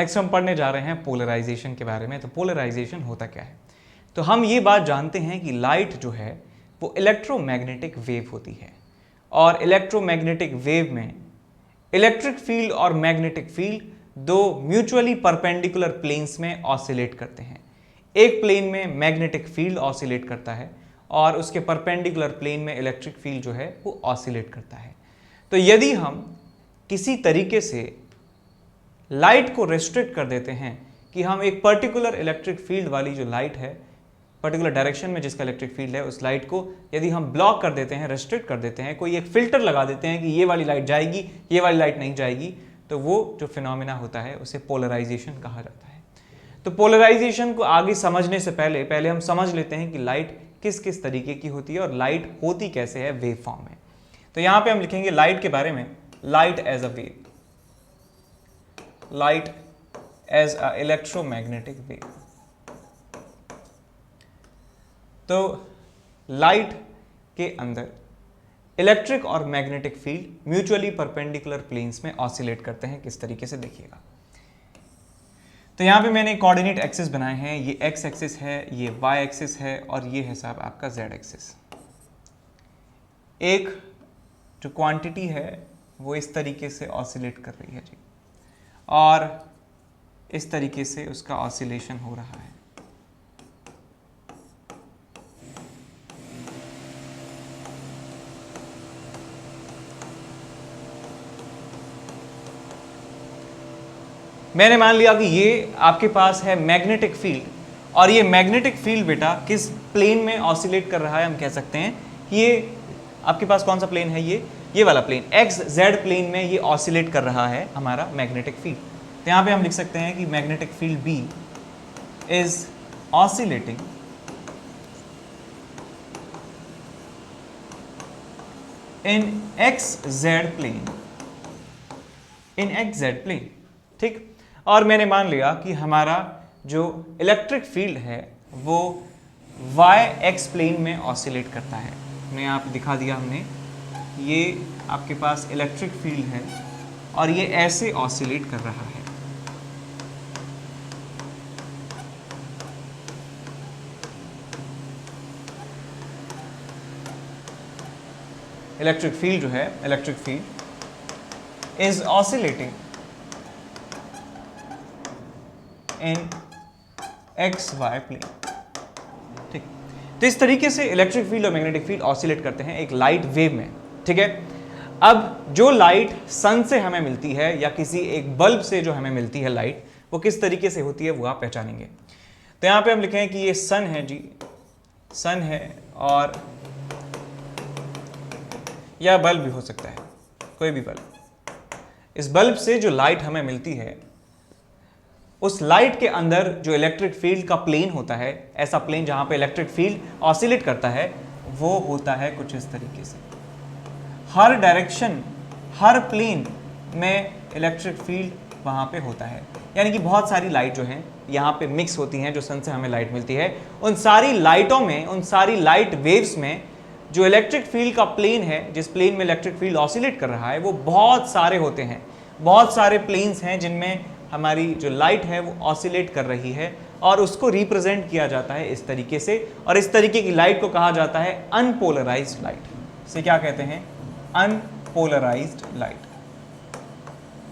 Next हम पढ़ने जा रहे हैं पोलराइजेशन के बारे में। तो पोलराइजेशन होता क्या है? तो हम ये बात जानते हैं कि लाइट जो है वो इलेक्ट्रोमैग्नेटिक वेव होती है, और इलेक्ट्रोमैग्नेटिक वेव में इलेक्ट्रिक फील्ड और मैग्नेटिक फील्ड दो म्यूचुअली परपेंडिकुलर प्लेन्स में ऑसिलेट करते हैं। एक प्लेन में मैग्नेटिक फील्ड ऑसिलेट करता है और उसके परपेंडिकुलर प्लेन में इलेक्ट्रिक फील्ड जो है वो ऑसिलेट करता है। तो यदि हम किसी तरीके से लाइट को रेस्ट्रिक्ट कर देते हैं कि हम एक पर्टिकुलर इलेक्ट्रिक फील्ड वाली जो लाइट है, पर्टिकुलर डायरेक्शन में जिसका इलेक्ट्रिक फील्ड है, उस लाइट को यदि हम ब्लॉक कर देते हैं, रेस्ट्रिक्ट कर देते हैं, कोई एक फिल्टर लगा देते हैं कि ये वाली लाइट जाएगी, ये वाली लाइट नहीं जाएगी, तो वो जो फिनोमेना होता है उसे पोलराइजेशन कहा जाता है। तो पोलराइजेशन को आगे समझने से पहले हम समझ लेते हैं कि लाइट किस किस तरीके की होती है और लाइट होती कैसे है वेव फॉर्म में। तो यहां पे हम लिखेंगे लाइट के बारे में, light as a wave, light as a electromagnetic wave. तो लाइट के अंदर इलेक्ट्रिक और magnetic field mutually perpendicular planes में ऑसिलेट करते हैं। किस तरीके से देखिएगा, तो यहां पे मैंने कोऑर्डिनेट एक्सिस बनाए हैं। ये एक्स एक्सिस है, ये वाई एक्सिस है, और ये है साहब आपका जेड एक्सिस। एक जो क्वांटिटी है वो इस तरीके से ऑसिलेट कर रही है जी, और इस तरीके से उसका ऑसिलेशन हो रहा है। मैंने मान लिया कि ये आपके पास है मैग्नेटिक फील्ड, और ये मैग्नेटिक फील्ड बेटा किस प्लेन में ऑसिलेट कर रहा है, हम कह सकते हैं कि ये आपके पास कौन सा प्लेन है, ये वाला प्लेन, एक्स जेड प्लेन में ये ऑसिलेट कर रहा है हमारा मैग्नेटिक फील्ड। तो यहाँ पे हम लिख सकते हैं कि magnetic field B is oscillating in X Z plane, in X Z plane, ठीक। और मैंने मान लिया कि हमारा जो इलेक्ट्रिक फील्ड है वो वाई एक्स प्लेन में ऑसिलेट करता है। मैं यहाँ पे दिखा दिया हमने, ये आपके पास इलेक्ट्रिक फील्ड है और ये ऐसे ऑसिलेट कर रहा है। इलेक्ट्रिक फील्ड जो है, electric field is oscillating in X Y plane, ठीक। तो इस तरीके से इलेक्ट्रिक फील्ड और मैग्नेटिक फील्ड ऑसिलेट करते हैं एक लाइट वेव में, ठीक है। अब जो लाइट सन से हमें मिलती है या किसी एक बल्ब से जो हमें मिलती है लाइट, वो किस तरीके से होती है वो आप पहचानेंगे। तो यहां पे हम लिखें कि ये सन है जी, सन है, और या बल्ब भी हो सकता है, कोई भी बल्ब। इस बल्ब से जो लाइट हमें मिलती है, उस लाइट के अंदर जो इलेक्ट्रिक फील्ड का प्लेन होता है, ऐसा प्लेन जहां पे इलेक्ट्रिक फील्ड ऑसिलेट करता है, वो होता है कुछ इस तरीके से। हर डायरेक्शन, हर प्लेन में इलेक्ट्रिक फील्ड वहां पे होता है। यानी कि बहुत सारी लाइट जो हैं यहाँ पे मिक्स होती हैं, जो सन से हमें लाइट मिलती है। उन सारी लाइटों में, उन सारी लाइट वेव्स में जो इलेक्ट्रिक फील्ड का प्लेन है, जिस प्लेन में इलेक्ट्रिक फील्ड ऑसिलेट कर रहा है, वो बहुत सारे होते हैं। बहुत सारे प्लेन्स हैं जिनमें हमारी जो लाइट है वो ऑसिलेट कर रही है, और उसको रिप्रेजेंट किया जाता है इस तरीके से। और इस तरीके की लाइट को कहा जाता है अनपोलराइज्ड लाइट। इसे क्या कहते हैं? Unpolarised light.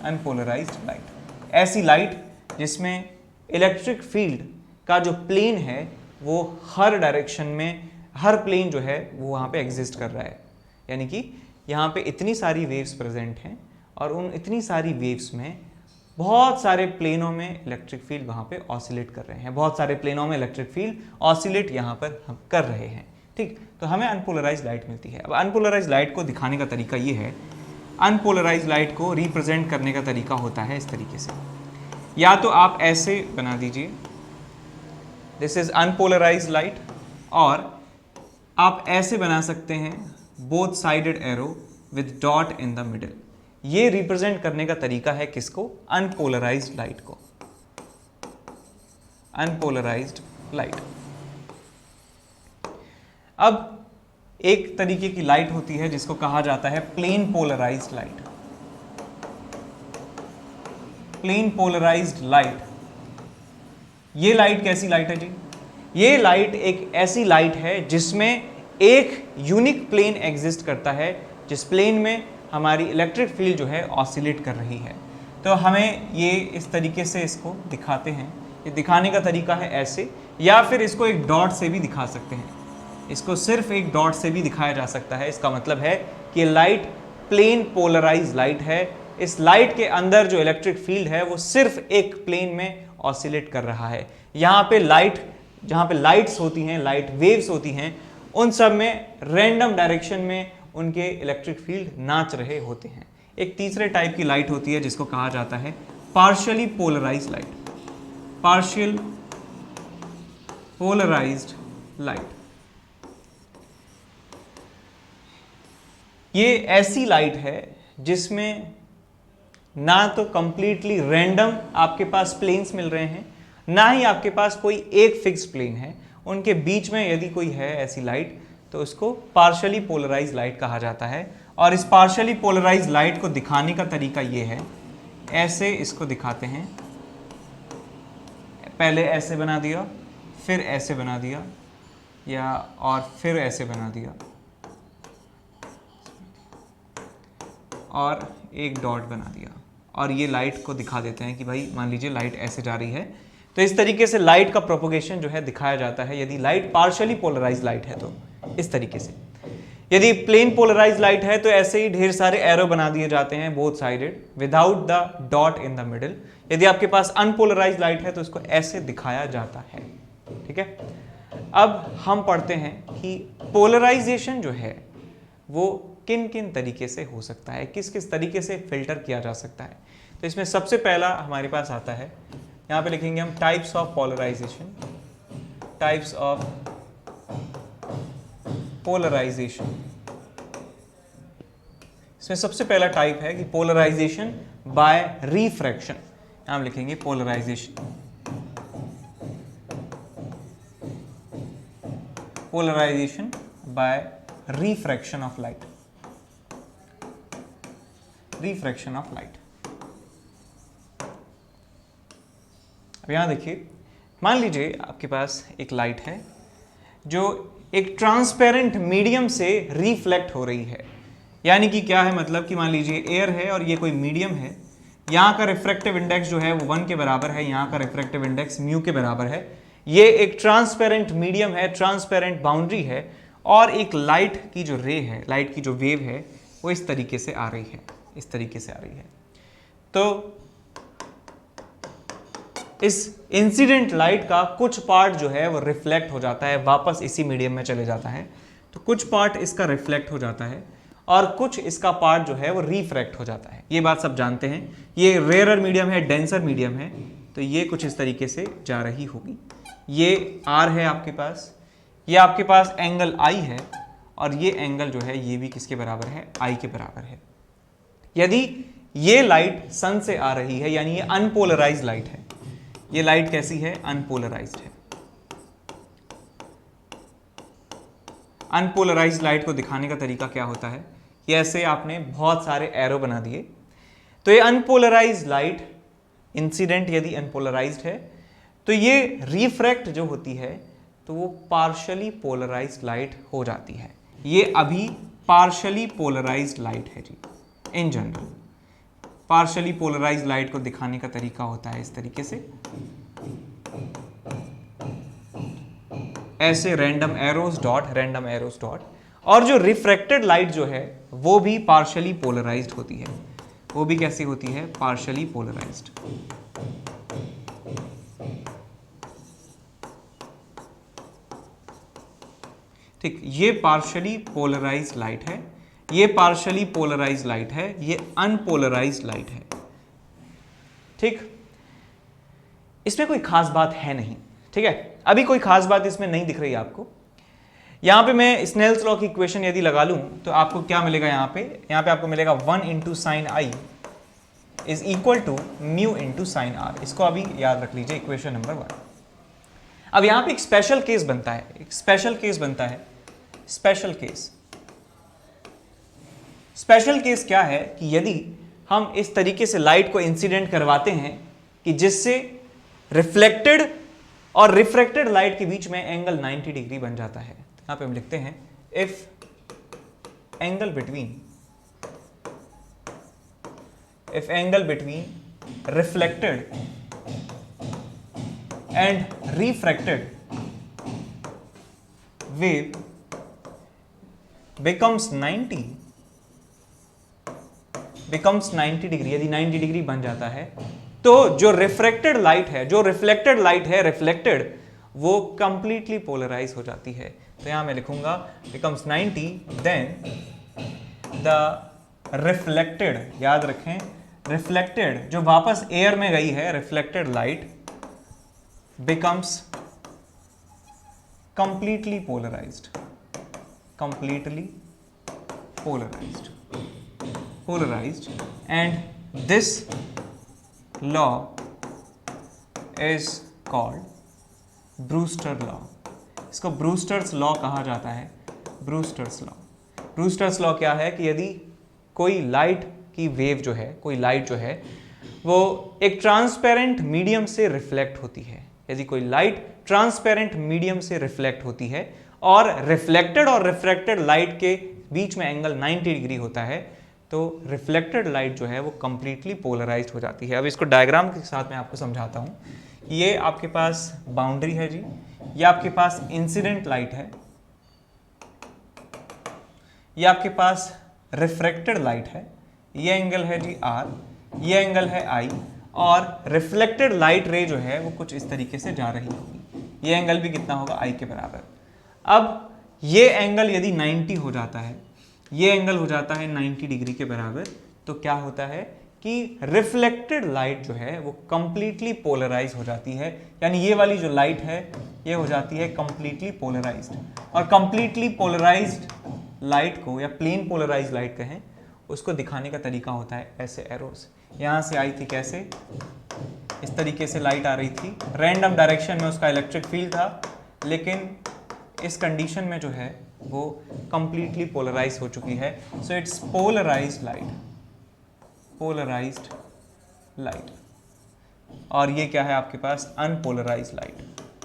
अनपोलराइज्ड लाइट ऐसी लाइट जिसमें इलेक्ट्रिक फील्ड का जो प्लेन है वो हर डायरेक्शन में, हर प्लेन जो है वो वहाँ पे एग्जिस्ट कर रहा है। यानी कि यहाँ पे इतनी सारी वेव्स प्रेजेंट हैं, और उन इतनी सारी वेव्स में बहुत सारे प्लेनों में इलेक्ट्रिक फील्ड वहाँ पे ऑसिलेट कर रहे हैं। बहुत सारे प्लेनों में इलेक्ट्रिक फील्ड ऑसिलेट यहाँ पर हम कर रहे हैं, ठीक। तो हमें अनपोलराइज्ड लाइट मिलती है। अब अनपोलराइज्ड लाइट को दिखाने का तरीका ये है, अनपोलराइज्ड लाइट को रिप्रेजेंट करने का तरीका होता है इस तरीके से। या तो आप ऐसे बना दीजिए, दिस इज अनपोलराइज्ड लाइट, और आप ऐसे बना सकते हैं, both sided arrow with dot in the middle. ये रिप्रेजेंट करने का तरीका है किसको? अनपोलराइज्ड लाइट को। Unpolarised light. अब एक तरीके की लाइट होती है जिसको कहा जाता है plane polarized light. Plane polarized light, ये लाइट कैसी लाइट है जी? ये लाइट एक ऐसी लाइट है जिसमें एक यूनिक प्लेन एग्जिस्ट करता है, जिस प्लेन में हमारी इलेक्ट्रिक फील्ड जो है ऑसिलेट कर रही है। तो हमें ये इस तरीके से इसको दिखाते हैं। ये दिखाने का तरीका है ऐसे, या फिर इसको एक डॉट से भी दिखा सकते हैं। इसको सिर्फ एक डॉट से भी दिखाया जा सकता है। इसका मतलब है कि लाइट प्लेन पोलराइज लाइट है। इस लाइट के अंदर जो इलेक्ट्रिक फील्ड है वो सिर्फ एक प्लेन में ऑसिलेट कर रहा है। यहाँ पे लाइट, जहाँ पे लाइट्स होती हैं, लाइट वेव्स होती हैं, उन सब में रैंडम डायरेक्शन में उनके इलेक्ट्रिक फील्ड नाच रहे होते हैं। एक तीसरे टाइप की लाइट होती है जिसको कहा जाता है partially polarize light, partial polarized light. ये ऐसी लाइट है जिसमें ना तो कंप्लीटली रैंडम आपके पास प्लेन्स मिल रहे हैं, ना ही आपके पास कोई एक फिक्स प्लेन है। उनके बीच में यदि कोई है ऐसी लाइट तो उसको पार्शियली पोलराइज लाइट कहा जाता है। और इस पार्शियली पोलराइज लाइट को दिखाने का तरीका ये है, ऐसे इसको दिखाते हैं। पहले ऐसे बना दिया, फिर ऐसे बना दिया, या और फिर ऐसे बना दिया, और एक डॉट बना दिया, और ये लाइट को दिखा देते हैं कि भाई मान लीजिए लाइट ऐसे जा रही है। तो इस तरीके से लाइट का प्रोपोगेशन जो है दिखाया जाता है, यदि लाइट पार्शियली पोलराइज लाइट है तो इस तरीके से। यदि प्लेन पोलराइज लाइट है तो ऐसे ही ढेर सारे एरो बना दिए जाते हैं both sided without the dot in the middle. यदि आपके पास अनपोलराइज लाइट है तो इसको ऐसे दिखाया जाता है। ठीक है, अब हम पढ़ते हैं कि पोलराइजेशन जो है वो किन किन तरीके से हो सकता है, किस किस तरीके से फिल्टर किया जा सकता है। तो इसमें सबसे पहला हमारे पास आता है, यहाँ पे लिखेंगे हम types of polarization, types of polarization. इसमें सबसे पहला टाइप है कि पोलराइजेशन बाय रिफ्रैक्शन। यहाँ हम लिखेंगे polarization, polarization by refraction of light, refraction of light. अब यहां देखिए, मान लीजिए आपके पास एक लाइट है जो एक ट्रांसपेरेंट मीडियम से रिफ्लेक्ट हो रही है। यानी कि क्या है, मतलब कि मान लीजिए एयर है और ये कोई मीडियम है, यहाँ का रिफ्रैक्टिव इंडेक्स जो है वो 1 के बराबर है, यहाँ का रिफ्रैक्टिव इंडेक्स म्यू के बराबर है। ये एक ट्रांसपेरेंट मीडियम है, ट्रांसपेरेंट बाउंड्री है, और एक लाइट की जो रे है, लाइट की जो वेव है वो इस तरीके से आ रही है, इस तरीके से आ रही है। तो इस इंसिडेंट लाइट का कुछ पार्ट जो है वो रिफ्लेक्ट हो जाता है, वापस इसी मीडियम में चले जाता है। तो कुछ पार्ट इसका रिफ्लेक्ट हो जाता है और कुछ इसका पार्ट जो है वो रिफ्रैक्ट हो जाता है। ये बात सब जानते हैं। ये रेयरर मीडियम है, डेंसर मीडियम है, तो ये कुछ इस तरीके से जा रही होगी। ये आर है आपके पास, ये आपके पास एंगल आई है, और ये एंगल जो है ये भी किसके बराबर है, आई के बराबर है। यदि ये लाइट सन से आ रही है, यानी ये अनपोलराइज्ड लाइट है। ये लाइट कैसी है, अनपोलराइज्ड है। अनपोलराइज्ड लाइट को दिखाने का तरीका क्या होता है कि ऐसे आपने बहुत सारे एरो बना दिए। तो ये अनपोलराइज्ड लाइट, इंसिडेंट यदि अनपोलराइज्ड है तो ये रिफ्रैक्ट जो होती है तो वो पार्शियली पोलराइज्ड लाइट हो जाती है। ये अभी पार्शियली पोलराइज्ड लाइट है जी। In general partially polarised light को दिखाने का तरीका होता है इस तरीके से, ऐसे random arrows dot, random arrows dot. और जो रिफ्रैक्टेड लाइट जो है वो भी पार्शियली पोलराइज्ड होती है। वो भी कैसी होती है, पार्शियली पोलराइज्ड। ठीक, ये पार्शियली पोलराइज्ड लाइट है, ये पार्शियली पोलराइज्ड लाइट है, ये अनपोलराइज्ड लाइट है। ठीक, इसमें कोई खास बात है नहीं। ठीक है, अभी कोई खास बात इसमें नहीं दिख रही आपको। यहां पे मैं स्नेल्स लॉ की इक्वेशन यदि लगा लूं तो आपको क्या मिलेगा, यहां पे आपको मिलेगा 1 into sine I is equal to mu into sine R. इसको अभी याद रख लीजिए, इक्वेशन नंबर 1। अब यहां पे एक स्पेशल केस बनता है, एक स्पेशल केस बनता है, स्पेशल केस। स्पेशल केस क्या है कि यदि हम इस तरीके से लाइट को इंसिडेंट करवाते हैं कि जिससे रिफ्लेक्टेड और रिफ्रैक्टेड लाइट के बीच में एंगल 90 डिग्री बन जाता है। यहां पे हम लिखते हैं if angle between reflected and refracted wave becomes 90 degree, यदि 90 डिग्री बन जाता है तो जो रिफ्रैक्टेड लाइट है, जो रिफ्लेक्टेड लाइट है, रिफ्लेक्टेड, वो कंप्लीटली पोलराइज हो जाती है। तो यहां मैं लिखूंगा becomes 90, देन द रिफ्लेक्टेड, याद रखें रिफ्लेक्टेड जो वापस एयर में गई है, reflected light becomes completely polarized and this law is called Brewster law. इसको ब्रूस्टर्स लॉ कहा जाता है, ब्रूस्टर्स लॉ। ब्रूस्टर्स लॉ क्या है कि यदि कोई लाइट की वेव जो है, कोई लाइट जो है वो एक ट्रांसपेरेंट मीडियम से रिफ्लेक्ट होती है, यदि कोई लाइट ट्रांसपेरेंट मीडियम से रिफ्लेक्ट होती है और रिफ्लेक्टेड और रिफ्रैक्टेड लाइट के बीच में एंगल 90 डिग्री होता है, तो रिफ्लेक्टेड लाइट जो है वो कंप्लीटली पोलराइज्ड हो जाती है। अब इसको डायग्राम के साथ मैं आपको समझाता हूँ। ये आपके पास बाउंड्री है जी, ये आपके पास इंसिडेंट लाइट है, ये आपके पास रिफ्रैक्टेड लाइट है, ये एंगल है जी R, ये एंगल है I, और रिफ्लेक्टेड लाइट रे जो है वो कुछ इस तरीके से जा रही होगी। ये एंगल भी कितना होगा, I के बराबर। अब ये एंगल यदि 90 हो जाता है, ये एंगल हो जाता है 90 डिग्री के बराबर, तो क्या होता है कि रिफ्लेक्टेड लाइट जो है वो कंप्लीटली पोलराइज हो जाती है, यानी ये वाली जो लाइट है ये हो जाती है कंप्लीटली पोलराइज्ड। और कंप्लीटली पोलराइज्ड लाइट को, या प्लेन पोलराइज्ड लाइट कहें, उसको दिखाने का तरीका होता है ऐसे एरोस। यहाँ से आई थी कैसे, इस तरीके से लाइट आ रही थी, रैंडम डायरेक्शन में उसका इलेक्ट्रिक फील्ड था, लेकिन इस कंडीशन में जो है वो कंप्लीटली पोलराइज हो चुकी है। So it's polarized light. और ये क्या है आपके पास, अनपोलराइज्ड लाइट।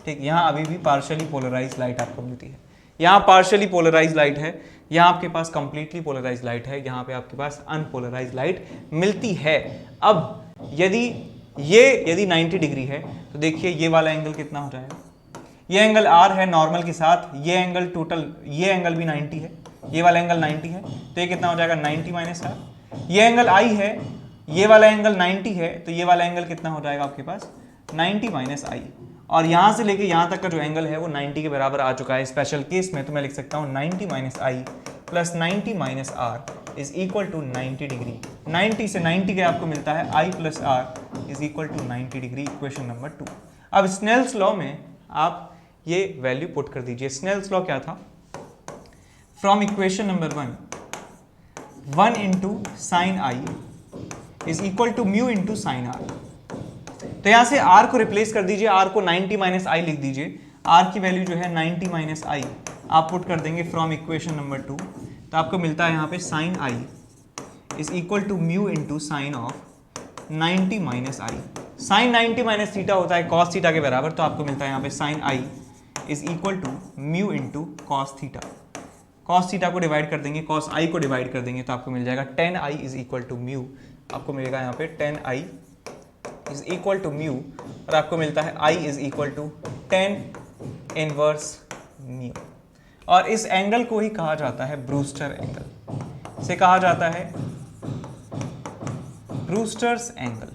ठीक, यहाँ अभी भी पार्शियली पोलराइज्ड लाइट आपको मिलती है, यहाँ पार्शियली पोलराइज्ड लाइट है, यहाँ आपके पास कंप्लीटली पोलराइज्ड लाइट है, यहाँ पे आपके पास अनपोलराइज्ड लाइट मिलती है। अब यदि 90 डिग्री है तो देखिए ये वाला एंगल कितना हो जाएगा, ये एंगल R है नॉर्मल के साथ, ये एंगल टोटल, ये एंगल भी 90 है, ये वाला एंगल 90 है, तो ये कितना हो जाएगा 90 माइनस R। ये एंगल I है, ये वाला एंगल 90 है, तो ये वाला एंगल कितना हो जाएगा आपके पास 90 माइनस I। और यहाँ से लेके यहाँ तक का जो एंगल है वो 90 के बराबर आ चुका है। स्पेशल केस में तो मैं लिख सकता हूँ 90 minus I plus 90 minus R is equal to 90 degree. 90 से 90 के आपको मिलता है I plus R is equal to 90 degree, equation number 2। अब स्नेल्स लॉ में आप ये वैल्यू पुट कर दीजिए। स्नेल्स लॉ क्या था, from equation number 1 into sine I is equal to mu into sine R। तो यहां से R को रिप्लेस कर दीजिए, R को 90 माइनस I लिख दीजिए, R की वैल्यू जो है 90 माइनस I आप पुट कर देंगे फ्रॉम इक्वेशन नंबर 2, तो आपको मिलता है यहाँ पे sine I is equal to mu into sine of 90 minus I। Sine 90 minus theta होता है कॉस थीटा के बराबर, तो आपको मिलता है यहाँ पे sine I is equal to mu into cos theta. Cos theta को डिवाइड कर देंगे, कॉस I को डिवाइड कर देंगे, तो आपको मिल जाएगा 10I is equal to mu. आपको मिलेगा यहाँ पे 10I is equal to mu, और आपको मिलता है I is equal to 10 inverse mu. और इस एंगल को ही कहा जाता है ब्रूस्टर एंगल, इसे कहा जाता है ब्रूस्टर्स एंगल।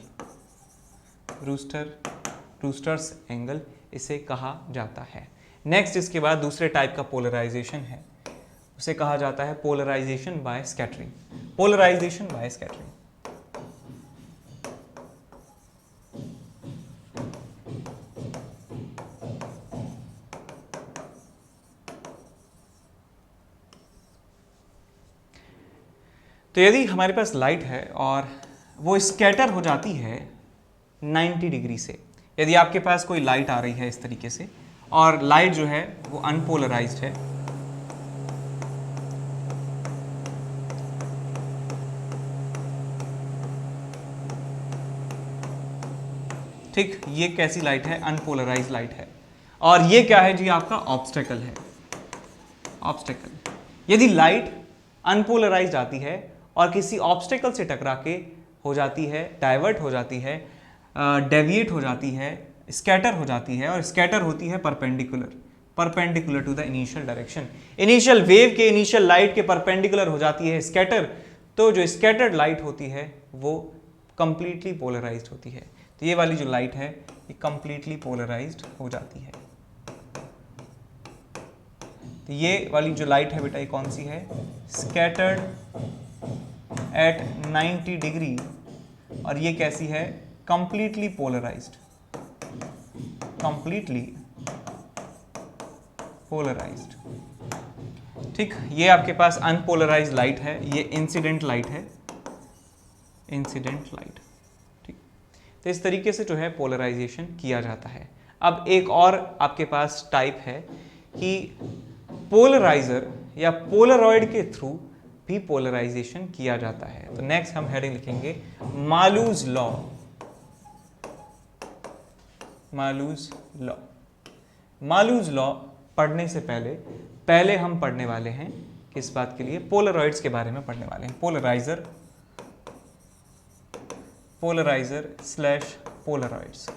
ब्रूस्टर्स एंगल इसे कहा जाता है। नेक्स्ट इसके बाद दूसरे टाइप का पोलराइजेशन है, उसे कहा जाता है polarization by scattering. Polarization by scattering. तो यदि हमारे पास लाइट है और वो स्कैटर हो जाती है 90 डिग्री से, यदि आपके पास कोई लाइट आ रही है इस तरीके से और लाइट जो है वो अनपोलराइज्ड है, ठीक, ये कैसी लाइट है? अनपोलराइज लाइट है। और ये क्या है जी? आपका ऑब्स्टेकल है, ऑब्स्टेकल। यदि लाइट अनपोलराइज आती है और किसी ऑब्स्टेकल से टकरा के हो जाती है, डाइवर्ट हो जाती है, डेविएट हो जाती है, स्कैटर हो जाती है, और स्कैटर होती है perpendicular to the initial direction. Initial wave के, इनिशियल लाइट के परपेंडिकुलर हो जाती है स्कैटर, तो जो स्कैटर्ड लाइट होती है वो कंप्लीटली पोलराइज्ड होती है। तो ये वाली जो लाइट है ये कंप्लीटली पोलराइज्ड हो जाती है। तो ये वाली जो लाइट है बेटा ये कौन सी है? Scattered at 90 degree. और ये कैसी है? Completely polarized, completely polarized. ठीक, ये आपके पास अनपोलराइज्ड लाइट है, ये इंसिडेंट लाइट है, इंसिडेंट लाइट। ठीक, तो इस तरीके से जो है पोलराइजेशन किया जाता है। अब एक और आपके पास टाइप है कि पोलराइजर या पोलरॉइड के थ्रू भी पोलराइजेशन किया जाता है। तो नेक्स्ट हम हेडिंग लिखेंगे Malus law. Malus law, Malus law पढ़ने से पहले हम पढ़ने वाले हैं किस बात के लिए? पोलरॉइड्स के बारे में पढ़ने वाले हैं। Polariser, polariser slash polaroids.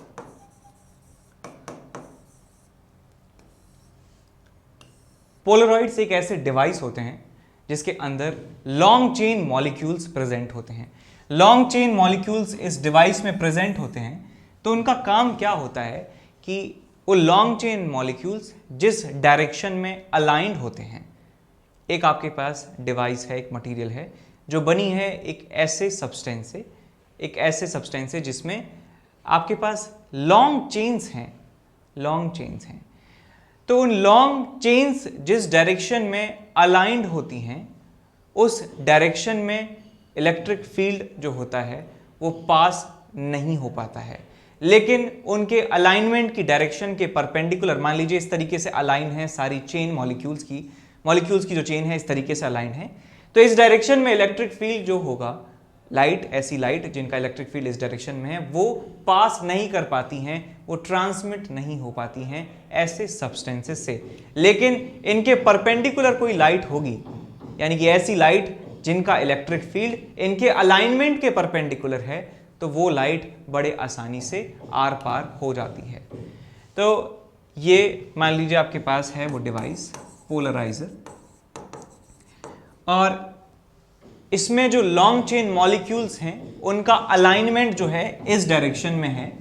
Polaroids एक ऐसे डिवाइस होते हैं जिसके अंदर लॉन्ग चेन मॉलिक्यूल्स प्रेजेंट होते हैं। लॉन्ग चेन मॉलिक्यूल्स इस डिवाइस में प्रेजेंट होते हैं, तो उनका काम क्या होता है कि वो लॉन्ग चेन मॉलिक्यूल्स जिस डायरेक्शन में अलाइंड होते हैं, एक आपके पास डिवाइस है, एक मटेरियल है जो बनी है एक ऐसे सब्सटेंस से, एक ऐसे सब्सटेंस से जिसमें आपके पास लॉन्ग चेन्स हैं, लॉन्ग चेन्स हैं। तो उन लॉन्ग चेन्स जिस डायरेक्शन में अलाइंड होती हैं, उस डायरेक्शन में इलेक्ट्रिक फील्ड जो होता है वो पास नहीं हो पाता है। लेकिन उनके अलाइनमेंट की डायरेक्शन के परपेंडिकुलर, मान लीजिए इस तरीके से अलाइन है सारी चेन मॉलिक्यूल्स की जो चेन है इस तरीके से अलाइन है, तो इस डायरेक्शन में इलेक्ट्रिक फील्ड जो होगा, लाइट, ऐसी लाइट जिनका इलेक्ट्रिक फील्ड इस डायरेक्शन में है, वो पास नहीं कर पाती हैं, वो ट्रांसमिट नहीं हो पाती हैं ऐसे सब्सटेंसेस से। लेकिन इनके परपेंडिकुलर कोई लाइट होगी, यानी कि ऐसी लाइट जिनका इलेक्ट्रिक फील्ड इनके अलाइनमेंट के परपेंडिकुलर है, तो वो लाइट बड़े आसानी से आर पार हो जाती है। तो ये मान लीजिए आपके पास है वो डिवाइस पोलराइजर, और इसमें जो लॉन्ग चेन मॉलिक्यूल्स हैं उनका अलाइनमेंट जो है इस डायरेक्शन में है,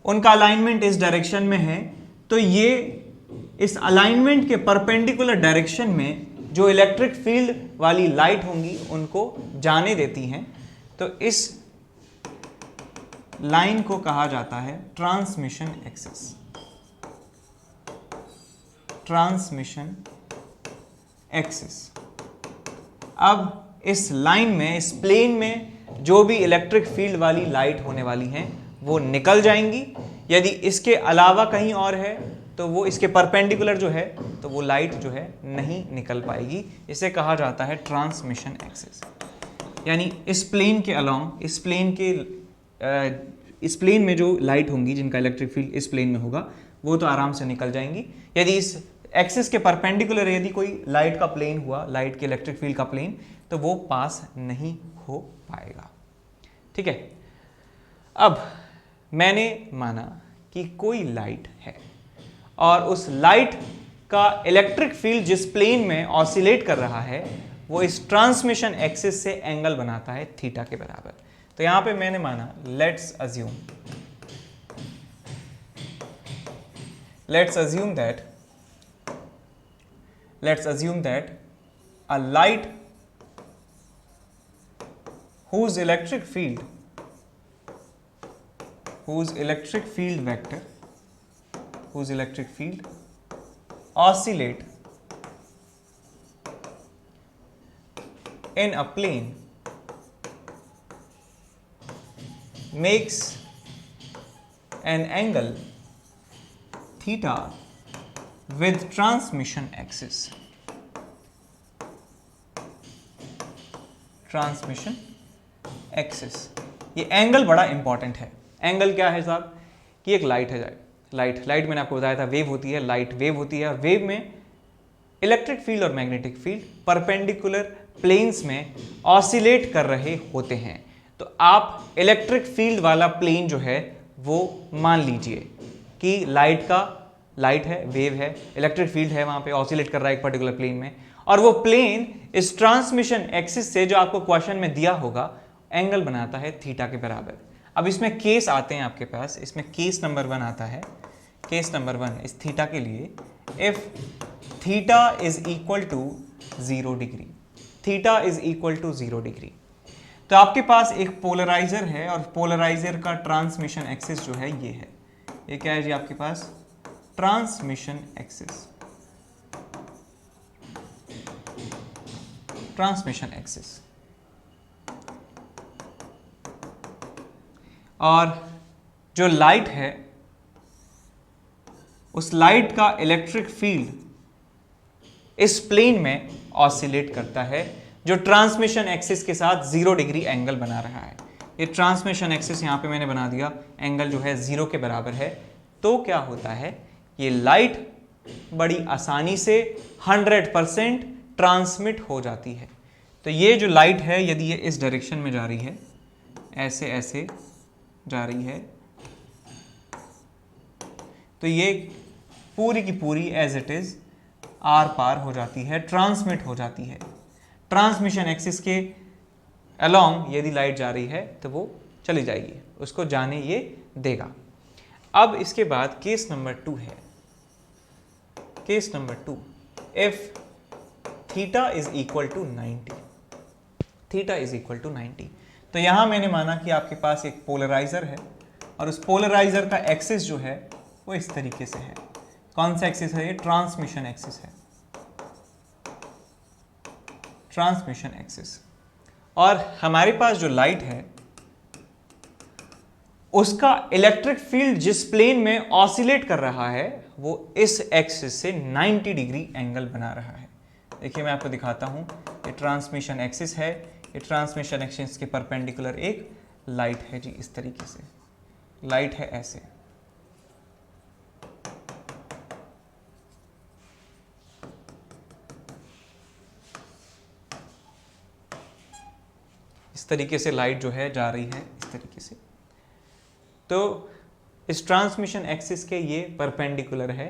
उनका अलाइनमेंट इस डायरेक्शन में है। तो ये इस अलाइनमेंट के परपेंडिकुलर डायरेक्शन में जो इलेक्ट्रिक फील्ड वाली लाइट होंगी उनको जाने देती हैं। तो इस लाइन को कहा जाता है ट्रांसमिशन एक्सिस, ट्रांसमिशन एक्सिस। अब इस लाइन में, इस प्लेन में जो भी इलेक्ट्रिक फील्ड वाली लाइट होने वाली हैं वो निकल जाएंगी। यदि इसके अलावा कहीं और है तो वो इसके परपेंडिकुलर जो है तो वो लाइट जो है नहीं निकल पाएगी। इसे कहा जाता है ट्रांसमिशन एक्सिस। यानी इस प्लेन के अलोंग, इस प्लेन में जो लाइट होंगी जिनका इलेक्ट्रिक फील्ड इस प्लेन में होगा वो तो आराम से निकल जाएंगी। यदि इस एक्सिस के परपेंडिकुलर यदि कोई लाइट का प्लेन हुआ, लाइट के इलेक्ट्रिक फील्ड का प्लेन, तो वो पास नहीं हो पाएगा। ठीक है, अब मैंने माना कि कोई लाइट है और उस लाइट का इलेक्ट्रिक फील्ड जिस प्लेन में ऑसिलेट कर रहा है वो इस ट्रांसमिशन एक्सिस से एंगल बनाता है थीटा के बराबर। तो यहां पे मैंने माना, let's assume that a light whose electric field oscillate in a plane makes an angle theta with transmission axis. Transmission axis, ये एंगल बड़ा इंपॉर्टेंट है। एंगल क्या है साहब? कि एक लाइट है, लाइट मैंने आपको बताया था वेव होती है, लाइट वेव होती है, और वेव में इलेक्ट्रिक फील्ड और मैग्नेटिक फील्ड परपेंडिकुलर प्लेन्स में ऑसिलेट कर रहे होते हैं। तो आप इलेक्ट्रिक फील्ड वाला प्लेन जो है वो मान लीजिए कि लाइट है, वेव है, इलेक्ट्रिक फील्ड है, वहां पे ऑसिलेट कर रहा है एक पर्टिकुलर प्लेन में, और वो प्लेन इस ट्रांसमिशन एक्सिस से जो आपको क्वेश्चन में दिया होगा एंगल बनाता है थीटा के बराबर। अब इसमें केस आते हैं आपके पास, इसमें केस नंबर 1 आता है। केस नंबर 1 इस थीटा के लिए, if theta is equal to 0 degree, theta is equal to 0 degree, तो आपके पास एक पोलराइजर है और पोलराइजर का ट्रांसमिशन एक्सिस जो है ये है। ये क्या है जी आपके पास? Transmission axis, transmission axis. और जो लाइट है उस लाइट का इलेक्ट्रिक फील्ड इस प्लेन में ऑसिलेट करता है जो ट्रांसमिशन एक्सिस के साथ 0 डिग्री एंगल बना रहा है। ये ट्रांसमिशन एक्सिस यहां पे मैंने बना दिया, एंगल जो है 0 के बराबर है। तो क्या होता है, ये लाइट बड़ी आसानी से 100% ट्रांसमिट हो जाती है। तो ये जो लाइट है यदि ये इस डायरेक्शन में जा रही है, ऐसे ऐसे जा रही है, तो ये पूरी की पूरी एज इट इज आर पार हो जाती है, ट्रांसमिट हो जाती है। ट्रांसमिशन एक्सिस के अलोंग यदि लाइट जा रही है तो वो चली जाएगी, उसको जाने ये देगा। अब इसके बाद केस नंबर 2 है। Case number 2, if theta is equal to 90, theta is equal to 90, तो यहां मैंने माना कि आपके पास एक पोलराइजर है और उस पोलराइजर का एक्सिस जो है वो इस तरीके से है। कौन सा एक्सिस है? ये ट्रांसमिशन एक्सिस है, ट्रांसमिशन एक्सिस। और हमारे पास जो लाइट है उसका इलेक्ट्रिक फील्ड जिस प्लेन में ऑसिलेट कर रहा है वो इस एक्सिस से 90 डिग्री एंगल बना रहा है। देखिए मैं आपको दिखाता हूं, ये ट्रांसमिशन एक्सिस है, ये ट्रांसमिशन एक्सिस के परपेंडिकुलर एक लाइट है जी, इस तरीके से लाइट है ऐसे। इस तरीके से लाइट जो है जा रही है इस तरीके से। तो इस ट्रांसमिशन एक्सिस के ये परपेंडिकुलर है,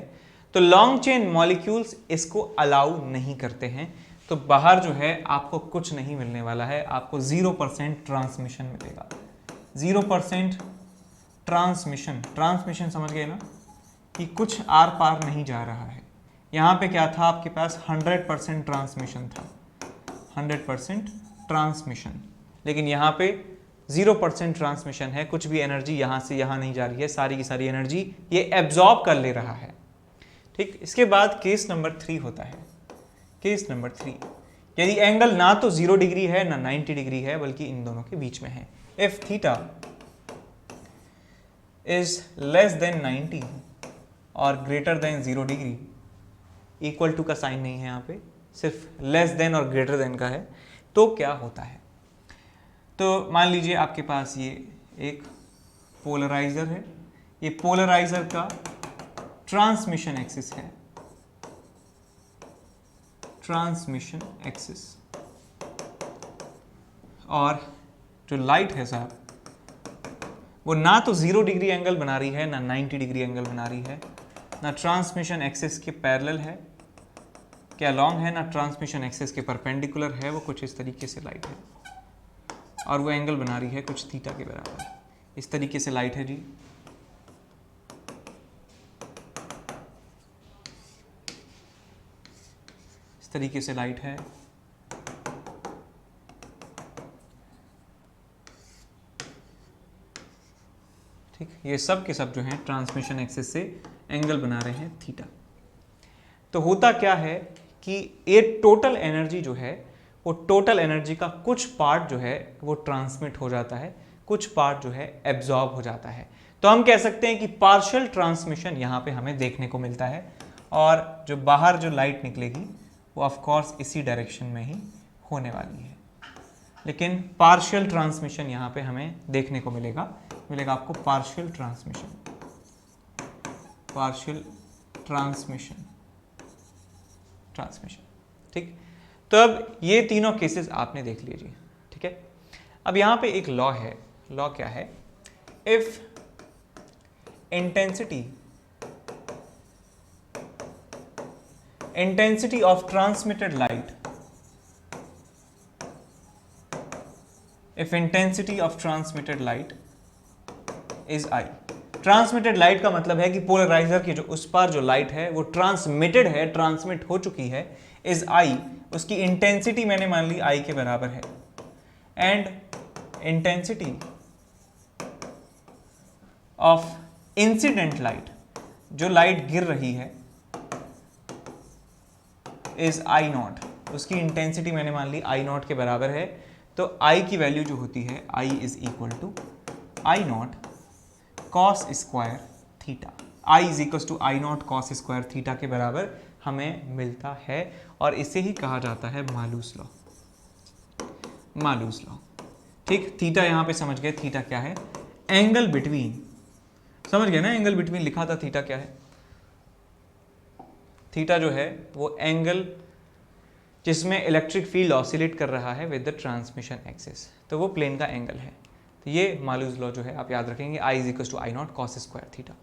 तो लॉन्ग चेन मॉलिक्यूल्स इसको अलाउ नहीं करते हैं। तो बाहर जो है आपको कुछ नहीं मिलने वाला है, आपको 0% ट्रांसमिशन मिलेगा। 0% ट्रांसमिशन, ट्रांसमिशन समझ गए ना, कि कुछ आर पार नहीं जा रहा है। यहाँ पे क्या था आपके पास? 100% ट्रांसमिशन था, 100% ट्रांसमिशन, लेकिन यहाँ पे 0% ट्रांसमिशन है। कुछ भी एनर्जी यहाँ से यहाँ नहीं जा रही है, सारी की सारी एनर्जी ये एब्जॉर्ब कर ले रहा है। ठीक, इसके बाद केस नंबर 3 होता है। केस नंबर 3, यदि एंगल ना तो 0 डिग्री है ना 90 डिग्री है, बल्कि इन दोनों के बीच में है। If theta is less than 90 और ग्रेटर देन 0 डिग्री, इक्वल टू का साइन नहीं है यहाँ पे, सिर्फ लेस देन और ग्रेटर देन का है, तो क्या होता है? तो मान लीजिए आपके पास ये एक पोलराइजर है, ये पोलराइजर का ट्रांसमिशन एक्सिस है, ट्रांसमिशन एक्सिस, और जो लाइट है साहब वो ना तो 0 डिग्री एंगल बना रही है ना 90 डिग्री एंगल बना रही है, ना ट्रांसमिशन एक्सिस के पैरेलल है, क्या लॉन्ग है, ना ट्रांसमिशन एक्सिस के परपेंडिकुलर है। वो कुछ इस तरीके से लाइट है और वो एंगल बना रही है कुछ थीटा के बराबर। इस तरीके से लाइट है जी। इस तरीके से लाइट है। ठीक, ये सब के सब जो हैं ट्रांसमिशन एक्सिस से एंगल बना रहे हैं थीटा। तो होता क्या है कि ये टोटल एनर्जी जो है वो टोटल एनर्जी का कुछ पार्ट जो है वो ट्रांसमिट हो जाता है, कुछ पार्ट जो है एब्जॉर्ब हो जाता है। तो हम कह सकते हैं कि पार्शियल ट्रांसमिशन यहाँ पे हमें देखने को मिलता है, और जो बाहर जो लाइट निकलेगी वो ऑफ कोर्स इसी डायरेक्शन में ही होने वाली है। लेकिन पार्शियल ट्रांसमिशन यहाँ पे हमें देखने को मिलेगा आपको पार्शियल ट्रांसमिशन। Partial transmission. ठीक, तो अब ये तीनों केसेस आपने देख लीजिए। ठीक है, अब यहां पे एक लॉ है। लॉ क्या है? If intensity of transmitted light, if intensity of transmitted light is I, transmitted light का मतलब है कि पोलराइजर की जो उस पार जो लाइट है वो ट्रांसमिटेड है, ट्रांसमिट हो चुकी है, इज आई, उसकी इंटेंसिटी मैंने मान ली आई के बराबर है, and intensity of incident light, जो लाइट गिर रही है, इज आई नॉट, उसकी इंटेंसिटी मैंने मान ली आई नॉट के बराबर है। तो आई की वैल्यू जो होती है, I is equal to I naught cos square theta. I is equal to I naught cos square theta के बराबर हमें मिलता है, और इसे ही कहा जाता है मालूस लॉ। मालूस लॉ, ठीक। थीटा यहां पे समझ गए, थीटा क्या है? एंगल बिटवीन, समझ गए ना? एंगल बिटवीन लिखा था, थीटा क्या है? थीटा जो है वो एंगल जिसमें इलेक्ट्रिक फील्ड ऑसिलेट कर रहा है विद द ट्रांसमिशन एक्सिस, तो वो प्लेन का एंगल है। तो ये मालूस लॉ जो है आप याद रखेंगे, I is equal to I naught cos square theta.